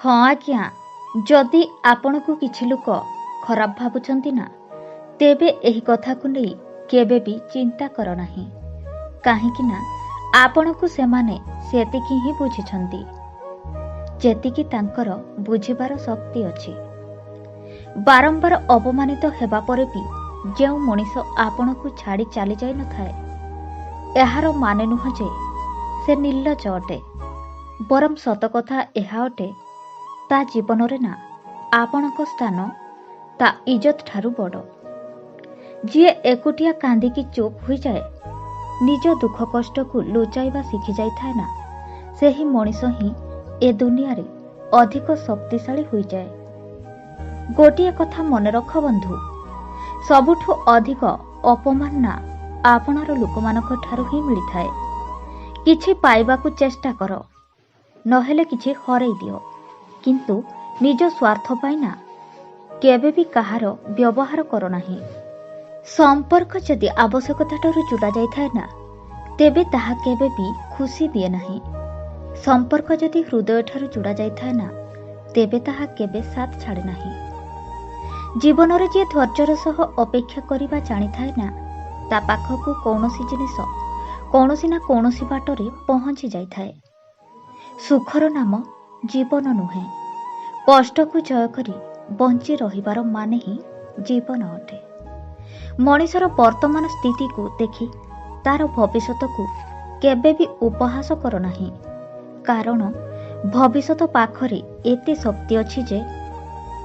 हाँ आज्ञा, जदि आपण को किछि लोक खराब भावुचंती ना तेबे एही कथा को नहीं केबे भी चिंता कर नाही, काहेकि ना आपण को सेमाने सेतिकी ही बुझिछंती जेतिकी तांकर बुझिबार शक्ति अछि। बारंबार अपमानित हेबा परे भी जेउ मनीष आपण को छाड़ी चली जाई न थाए एहार माने नुह जे से निर्लज अटे, बरम सत कथा एहा अटे ता जीवन रे ना आपणक स्थान ता इज्जत ठारू बड़। जीए एकुटिया कांदिकी चुप हो जाए, निज दुख कष्ट को लुचाइबा शिखि जाई थाए ना, सेही मनीष ही ए दुनिया रे अधिक शक्तिशाली हो जाए। गोटिए कथा मन रख बंधु, सबुठु अधिक अपमान ना आपणार लोकमानक ठारू ही मिली थाए। किछि पाइबाकू चेष्टा कर, नहेले किछि हरई दियो, किंतु निज स्वार्थ पाई ना केबे भी कहार व्यवहार कर नाही। संपर्क जदि आवश्यकता ठारू जोड़ा जाई थाए ना तेबे ताहा केबे भी खुशी दिए नाही। संपर्क जदि हृदय ठारू जोड़ा जाई थाए ना तेबे ताहा केबे साथ छाड़े नाही। जीवन रे जे धैर्यर सह अपेक्षा करिबा जानी थाए ना ता पाखकू कौनसी जिनिस कौनसी ना कौनसी बाटरे पहुंची जाई थाए। सुखर नाम जीवन नुहे, कष्ट को जय करी बंची रहिबार माने ही जीवन अटे। मनीषर वर्तमान स्थिति को देखि तार भविष्यत को केबे भी उपहास कर नाही, कारण भविष्यत पाखरे एते शक्ति अछि जे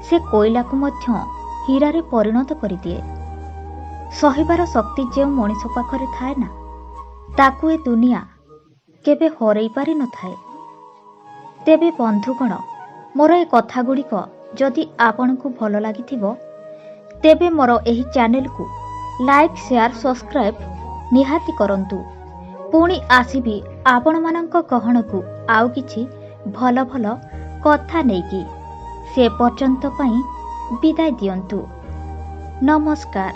से कोयला को मध्य हीरा रे परिणत करि दिए। सहिबार शक्ति जे मनीष पाखरे थाए ना ताकू ए दुनिया केबे हरई पारि न थाए। तेबे बंधुगण, मोर ए कथा गुड़िक जदि आपण को भल लागिथिबो तेबे मोर एही चैनल को लाइक शेयर सब्सक्राइब निहाती करंतु। पुणी आसीबी आपण मानक कहण को आउ किछि भल भल कथा नेकी। से पर्यंत पई विदाय दियंतु। नमस्कार।